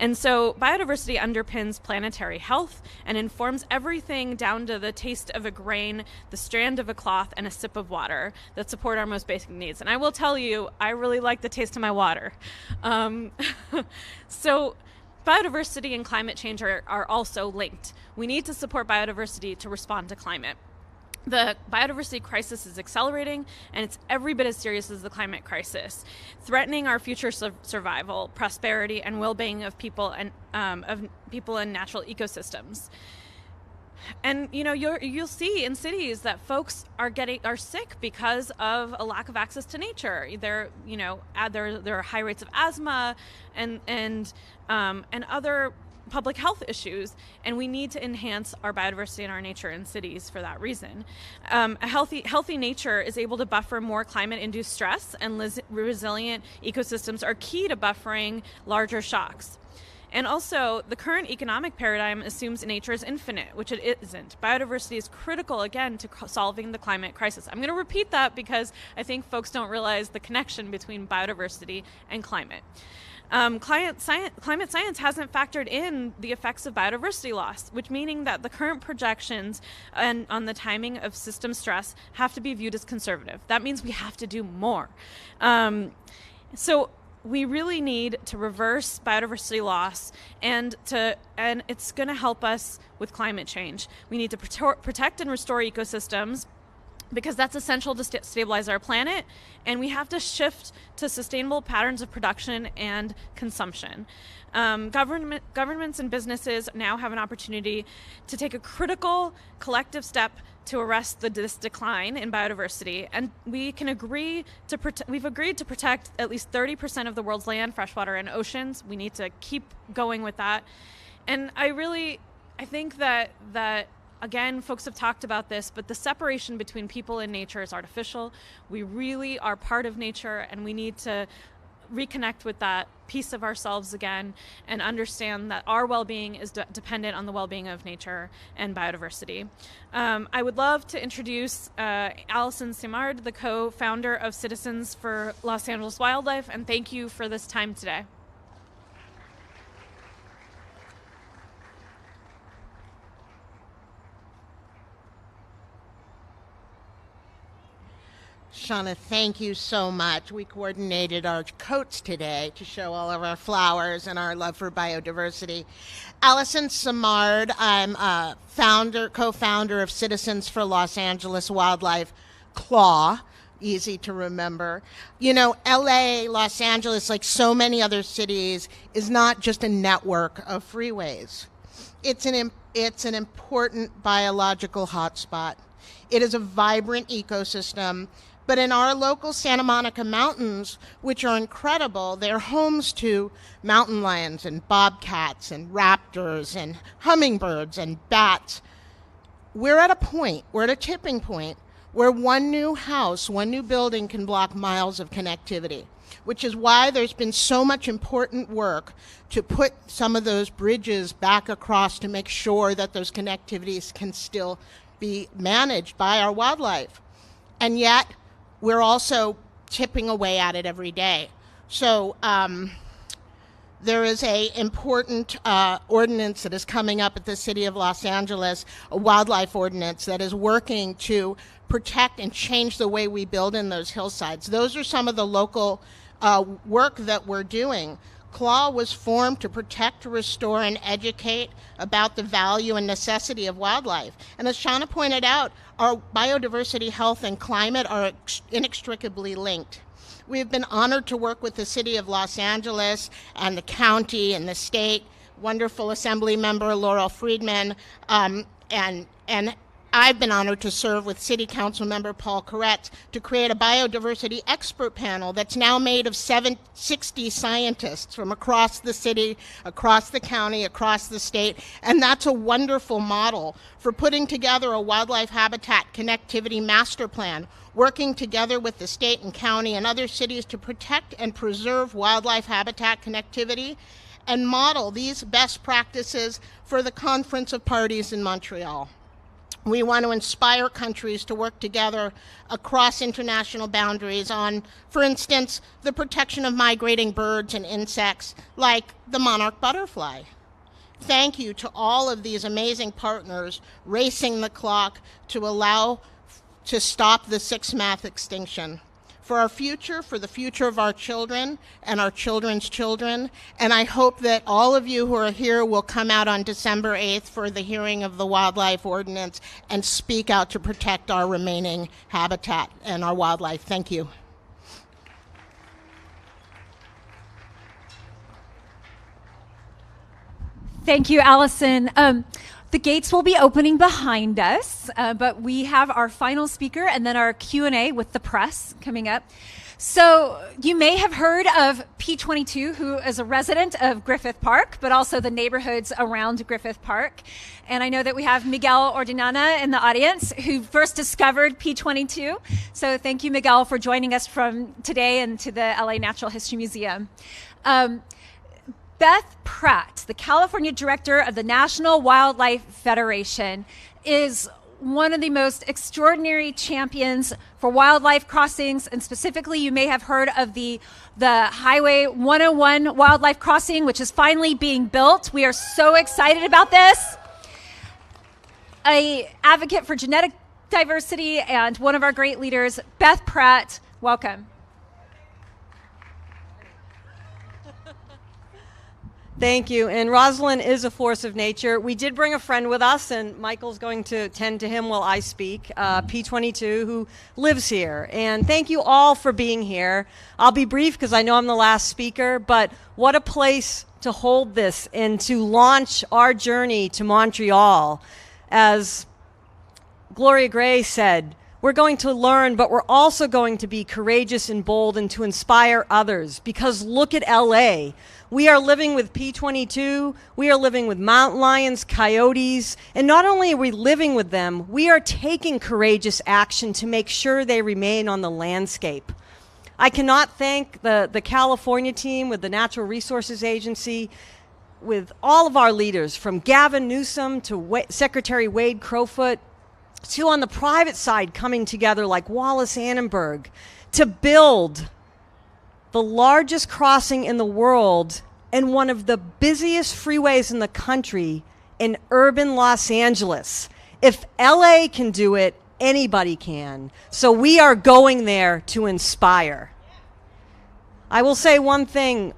And so biodiversity underpins planetary health and informs everything down to the taste of a grain, the strand of a cloth, and a sip of water that support our most basic needs. And I will tell you, I really like the taste of my water. So biodiversity and climate change are also linked. We need to support biodiversity to respond to climate. The biodiversity crisis is accelerating, and it's every bit as serious as the climate crisis, threatening our future survival, prosperity, and well-being of people and natural ecosystems. And you'll see in cities that folks are sick because of a lack of access to nature. There are high rates of asthma and other public health issues, and we need to enhance our biodiversity and our nature in cities for that reason. A healthy nature is able to buffer more climate-induced stress, and resilient ecosystems are key to buffering larger shocks. And also, the current economic paradigm assumes nature is infinite, which it isn't. Biodiversity is critical, again, to solving the climate crisis. I'm going to repeat that because I think folks don't realize the connection between biodiversity and climate. Climate science hasn't factored in the effects of biodiversity loss, which meaning that the current projections on the timing of system stress have to be viewed as conservative. That means we have to do more. So we really need to reverse biodiversity loss, and it's going to help us with climate change. We need to protect and restore ecosystems, because that's essential to stabilize our planet, and we have to shift to sustainable patterns of production and consumption. Governments and businesses now have an opportunity to take a critical collective step to arrest this decline in biodiversity, and we've agreed to protect at least 30% of the world's land, freshwater, and oceans. We need to keep going with that. And I think that again, folks have talked about this, but the separation between people and nature is artificial. We really are part of nature, and we need to reconnect with that piece of ourselves again and understand that our well-being is dependent on the well-being of nature and biodiversity. I would love to introduce Alison Simard, the co-founder of Citizens for Los Angeles Wildlife, and thank you for this time today. Shauna, thank you so much. We coordinated our coats today to show all of our flowers and our love for biodiversity. Allison Samard, I'm a co-founder of Citizens for Los Angeles Wildlife, CLAW, easy to remember. You know, LA, Los Angeles, like so many other cities, is not just a network of freeways. It's an important biological hotspot. It is a vibrant ecosystem, but in our local Santa Monica Mountains, which are incredible, they're homes to mountain lions and bobcats and raptors and hummingbirds and bats. We're at a tipping point where one new house, one new building can block miles of connectivity, which is why there's been so much important work to put some of those bridges back across to make sure that those connectivities can still be managed by our wildlife. And yet, we're also chipping away at it every day. So there is a important ordinance that is coming up at the City of Los Angeles, a wildlife ordinance that is working to protect and change the way we build in those hillsides. Those are some of the local work that we're doing. CLAW was formed to protect, restore, and educate about the value and necessity of wildlife. And as Shauna pointed out, our biodiversity, health, and climate are inextricably linked. We have been honored to work with the City of Los Angeles and the county and the state, wonderful Assembly Member Laurel Friedman, and I've been honored to serve with City Council Member Paul Koretz to create a biodiversity expert panel that's now made of 60 scientists from across the city, across the county, across the state, and that's a wonderful model for putting together a wildlife habitat connectivity master plan, working together with the state and county and other cities to protect and preserve wildlife habitat connectivity and model these best practices for the Conference of Parties in Montreal. We want to inspire countries to work together across international boundaries on, for instance, the protection of migrating birds and insects like the monarch butterfly. Thank you to all of these amazing partners racing the clock to stop the sixth mass extinction. For our future, for the future of our children and our children's children. And I hope that all of you who are here will come out on December 8th for the hearing of the wildlife ordinance and speak out to protect our remaining habitat and our wildlife. Thank you. Thank you, Allison. The gates will be opening behind us, but we have our final speaker and then our Q&A with the press coming up. So you may have heard of P22, who is a resident of Griffith Park, but also the neighborhoods around Griffith Park. And I know that we have Miguel Ordinana in the audience, who first discovered P22. So thank you, Miguel, for joining us from today and to the LA Natural History Museum. Beth Pratt, the California director of the National Wildlife Federation, is one of the most extraordinary champions for wildlife crossings, and specifically you may have heard of the Highway 101 wildlife crossing, which is finally being built. We are so excited about this. An advocate for genetic diversity and one of our great leaders, Beth Pratt, welcome. Thank you. And Rosalind is a force of nature. We did bring a friend with us, and Michael's going to tend to him while I speak, P22, who lives here. And thank you all for being here. I'll be brief because I know I'm the last speaker, but what a place to hold this and to launch our journey to Montreal. As Gloria Gray said, we're going to learn, but we're also going to be courageous and bold and to inspire others, because look at LA. We are living with P22, we are living with mountain lions, coyotes, and not only are we living with them, we are taking courageous action to make sure they remain on the landscape. I cannot thank the California team with the Natural Resources Agency, with all of our leaders, from Gavin Newsom to Secretary Wade Crowfoot, to on the private side coming together like Wallace Annenberg to build the largest crossing in the world and one of the busiest freeways in the country in urban Los Angeles. If LA can do it, Anybody can. So we are going there to inspire. I will say one thing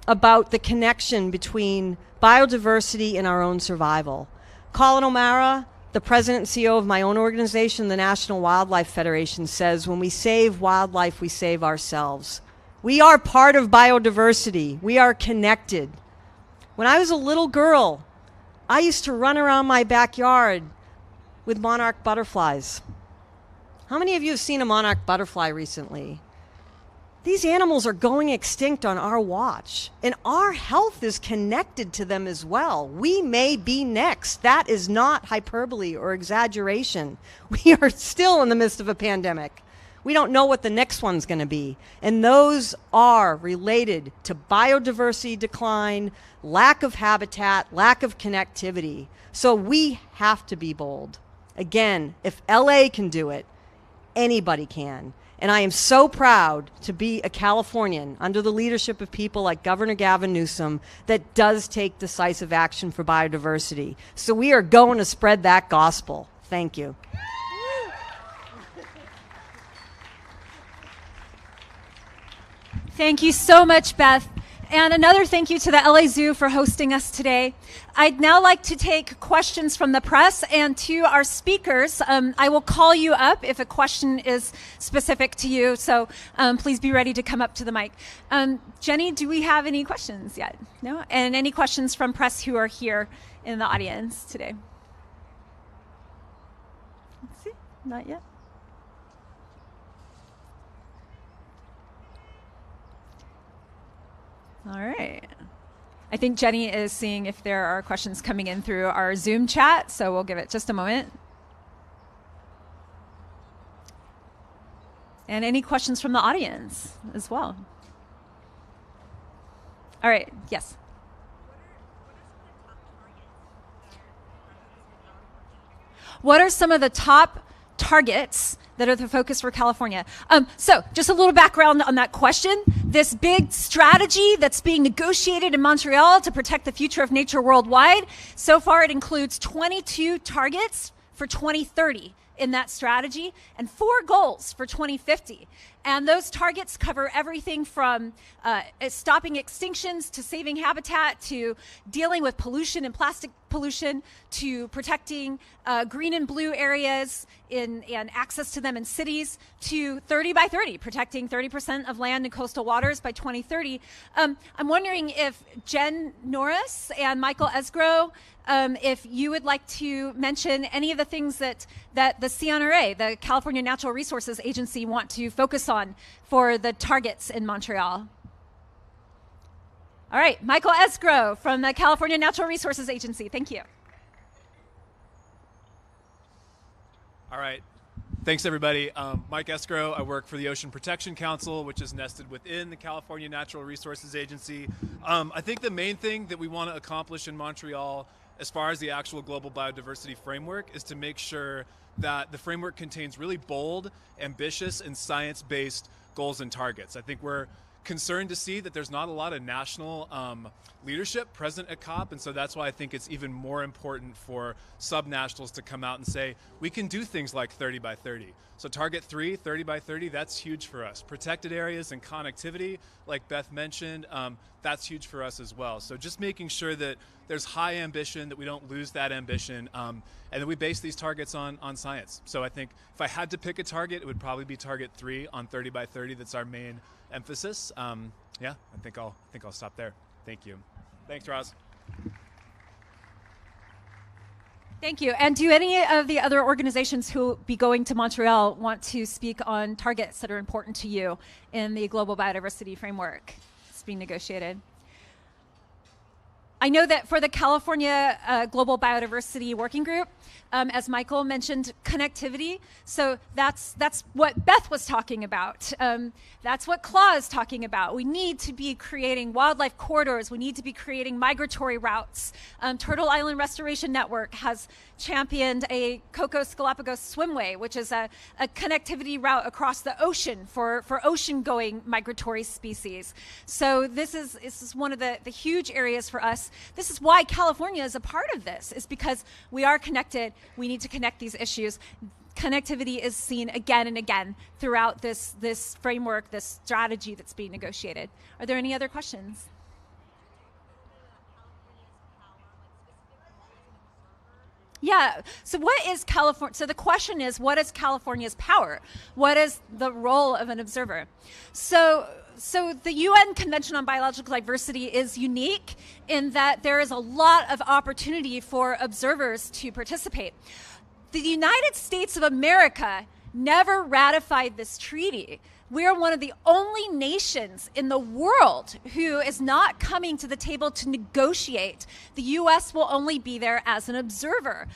about the connection between biodiversity and our own survival. Colin O'Mara, the president and CEO of my own organization, the National Wildlife Federation, says when we save wildlife, we save ourselves. We are part of biodiversity. We are connected. When I was a little girl, I used to run around my backyard with monarch butterflies. How many of you have seen a monarch butterfly recently? These animals are going extinct on our watch, and our health is connected to them as well. We may be next. That is not hyperbole or exaggeration. We are still in the midst of a pandemic. We don't know what the next one's going to be. And those are related to biodiversity decline, lack of habitat, lack of connectivity. So we have to be bold. Again, if LA can do it, anybody can. And I am so proud to be a Californian under the leadership of people like Governor Gavin Newsom that does take decisive action for biodiversity. So we are going to spread that gospel. Thank you. Thank you so much, Beth. And another thank you to the LA Zoo for hosting us today. I'd now like to take questions from the press, and to our speakers, I will call you up if a question is specific to you, so please be ready to come up to the mic. Jenny, do we have any questions yet? No? And any questions from press who are here in the audience today? Let's see, not yet. All right. I think Jenny is seeing if there are questions coming in through our Zoom chat, so we'll give it just a moment. And any questions from the audience as well? All right, yes. What are some of the top targets that are the focus for California? So just a little background on that question. This big strategy that's being negotiated in Montreal to protect the future of nature worldwide, so far it includes 22 targets for 2030 in that strategy and 4 goals for 2050. And those targets cover everything from stopping extinctions to saving habitat to dealing with pollution and plastic pollution to protecting green and blue areas and access to them in cities to 30 by 30, protecting 30% of land and coastal waters by 2030. I'm wondering if Jen Norris and Michael Esgro, if you would like to mention any of the things that the CNRA, the California Natural Resources Agency, want to focus on for the targets in Montreal. All right, Michael Esgro from the California Natural Resources Agency. Thank you. All right. Thanks, everybody. Mike Esgro. I work for the Ocean Protection Council, which is nested within the California Natural Resources Agency. I think the main thing that we want to accomplish in Montreal, as far as the actual global biodiversity framework, is to make sure that the framework contains really bold, ambitious, and science-based goals and targets. I think we're concerned to see that there's not a lot of national leadership present at COP, and so that's why I think it's even more important for subnationals to come out and say, we can do things like 30 by 30. So target 3, 30 by 30, that's huge for us. Protected areas and connectivity, like Beth mentioned, that's huge for us as well. So just making sure that there's high ambition, that we don't lose that ambition, and that we base these targets on science. So I think if I had to pick a target, it would probably be target 3 on 30 by 30. That's our main emphasis. Yeah, I think I'll stop there. Thank you. Thanks, Roz. Thank you. And do any of the other organizations who will be going to Montreal want to speak on targets that are important to you in the global biodiversity framework that's being negotiated? I know that for the California Global Biodiversity Working Group, as Michael mentioned, connectivity. So that's what Beth was talking about. That's what Claw is talking about. We need to be creating wildlife corridors. We need to be creating migratory routes. Turtle Island Restoration Network has championed a Cocos Galapagos swimway, which is a connectivity route across the ocean for ocean-going migratory species. So this is one of the huge areas for us. This is why California is a part of this, is because we are connected. We need to connect these issues. connectivity is seen again and again throughout this framework, this strategy that's being negotiated. Are there any other questions? Yeah. So what is California? So the question is, what is California's power? What is the role of an observer? So the UN Convention on Biological Diversity is unique in that there is a lot of opportunity for observers to participate. The United States of America never ratified this treaty. We are one of the only nations in the world who is not coming to the table to negotiate. The U.S. will only be there as an observer,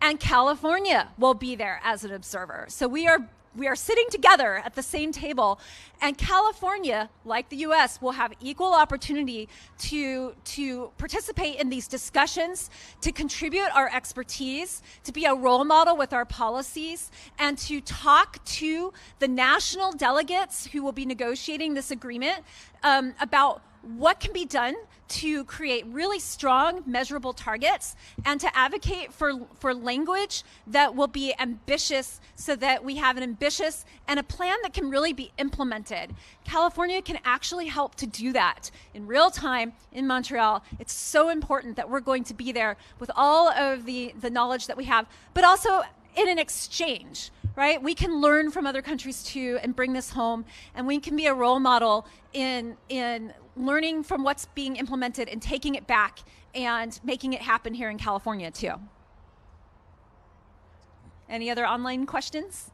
and California will be there as an observer. So we are sitting together at the same table, and California, like the U.S., will have equal opportunity to participate in these discussions, to contribute our expertise, to be a role model with our policies, and to talk to the national delegates who will be negotiating this agreement about what can be done to create really strong, measurable targets, and to advocate for language that will be ambitious so that we have an ambitious and a plan that can really be implemented. California can actually help to do that in real time in Montreal. It's so important that we're going to be there with all of the knowledge that we have, but also in an exchange, right? We can learn from other countries too and bring this home, and we can be a role model in learning from what's being implemented and taking it back and making it happen here in California too. Any other online questions?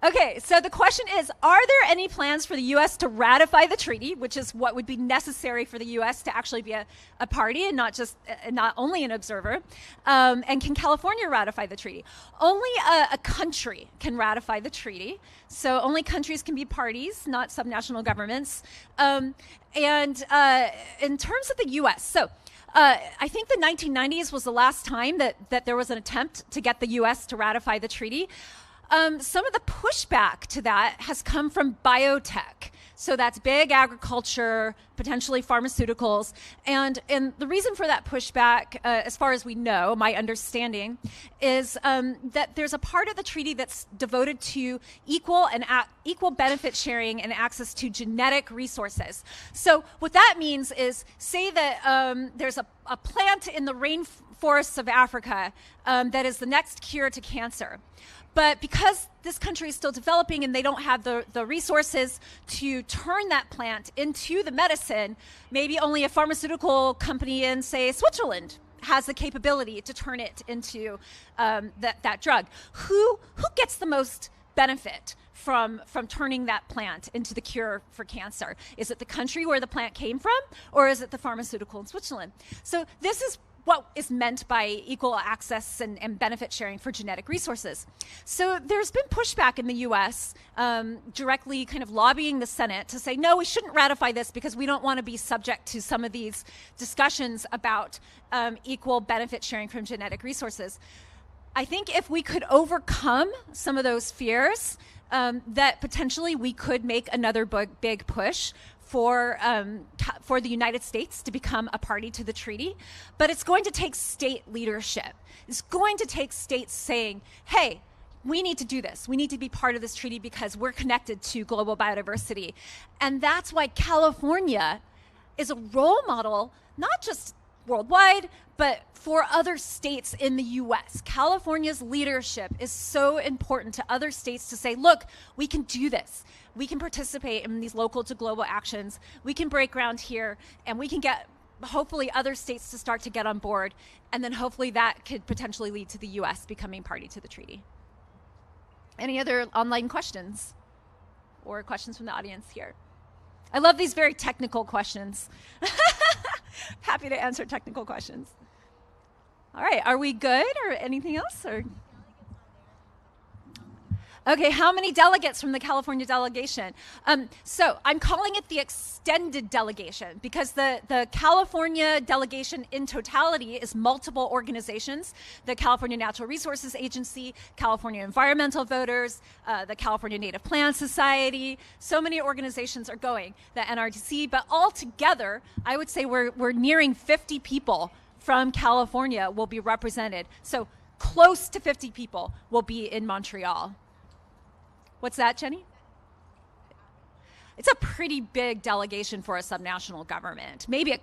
Okay, so the question is, are there any plans for the U.S. to ratify the treaty, which is what would be necessary for the U.S. to actually be a party and not only an observer? And can California ratify the treaty? Only a country can ratify the treaty. So only countries can be parties, not subnational governments. And in terms of the U.S., so I think the 1990s was the last time that there was an attempt to get the U.S. to ratify the treaty. Some of the pushback to that has come from biotech. So that's big agriculture, potentially pharmaceuticals. And the reason for that pushback, as far as we know, my understanding, is that there's a part of the treaty that's devoted to equal benefit sharing and access to genetic resources. So what that means is, say that there's a plant in the rainforests of Africa that is the next cure to cancer. But because this country is still developing and they don't have the resources to turn that plant into the medicine, maybe only a pharmaceutical company in, say, Switzerland has the capability to turn it into that drug. Who gets the most benefit from turning that plant into the cure for cancer? Is it the country where the plant came from, or is it the pharmaceutical in Switzerland? So this is what is meant by equal access and benefit sharing for genetic resources. So there's been pushback in the U.S. Directly kind of lobbying the Senate to say, no, we shouldn't ratify this because we don't want to be subject to some of these discussions about equal benefit sharing from genetic resources. I think if we could overcome some of those fears, that potentially we could make another big push for the United States to become a party to the treaty. But it's going to take state leadership. It's going to take states saying, hey, we need to do this. We need to be part of this treaty because we're connected to global biodiversity. And that's why California is a role model, not just worldwide, but for other states in the U.S. California's leadership is so important to other states to say, look, we can do this. We can participate in these local to global actions. We can break ground here, and we can get, hopefully, other states to start to get on board. And then hopefully that could potentially lead to the U.S. becoming party to the treaty. Any other online questions or questions from the audience here? I love these very technical questions. Happy to answer technical questions. All right, are we good or anything else? Or? Okay, how many delegates from the California delegation? So I'm calling it the extended delegation because the California delegation in totality is multiple organizations: the California Natural Resources Agency, California Environmental Voters, the California Native Plant Society. So many organizations are going, the NRDC, but all together, I would say we're nearing 50 people from California will be represented. So close to 50 people will be in Montreal. What's that, Jenny? It's a pretty big delegation for a subnational government. Maybe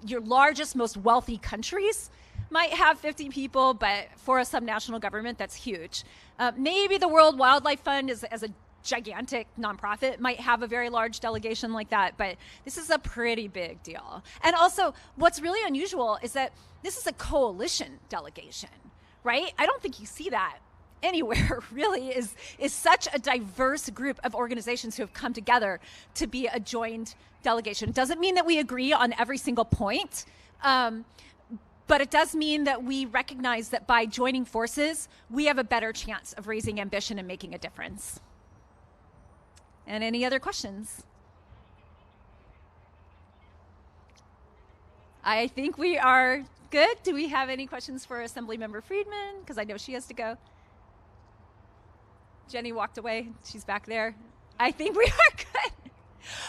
your largest, most wealthy countries might have 50 people, but for a subnational government, that's huge. Maybe the World Wildlife Fund, as a gigantic nonprofit, might have a very large delegation like that, but this is a pretty big deal. And also, what's really unusual is that this is a coalition delegation, right? I don't think you see that anywhere, really, is such a diverse group of organizations who have come together to be a joined delegation. Doesn't mean that we agree on every single point, but it does mean that we recognize that by joining forces, we have a better chance of raising ambition and making a difference. And any other questions? I think we are good. Do we have any questions for Assemblymember Friedman? Because I know she has to go. Jenny walked away. She's back there. I think we are good.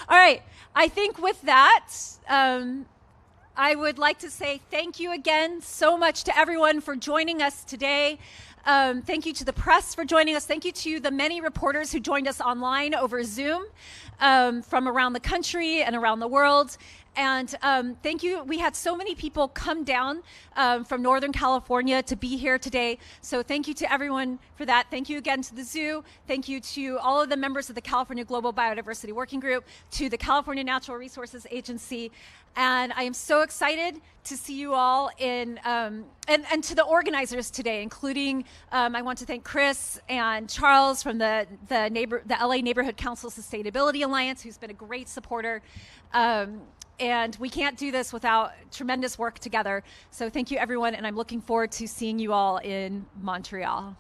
All right. I think with that, I would like to say thank you again so much to everyone for joining us today. Thank you to the press for joining us. Thank you to the many reporters who joined us online over Zoom from around the country and around the world. And thank you. We had so many people come down from Northern California to be here today. So thank you to everyone for that. Thank you again to the zoo. Thank you to all of the members of the California Global Biodiversity Working Group, to the California Natural Resources Agency. And I am so excited to see you all in, and to the organizers today, including, I want to thank Chris and Charles from the LA Neighborhood Council Sustainability Alliance, who's been a great supporter. And we can't do this without tremendous work together. So thank you, everyone, and I'm looking forward to seeing you all in Montreal.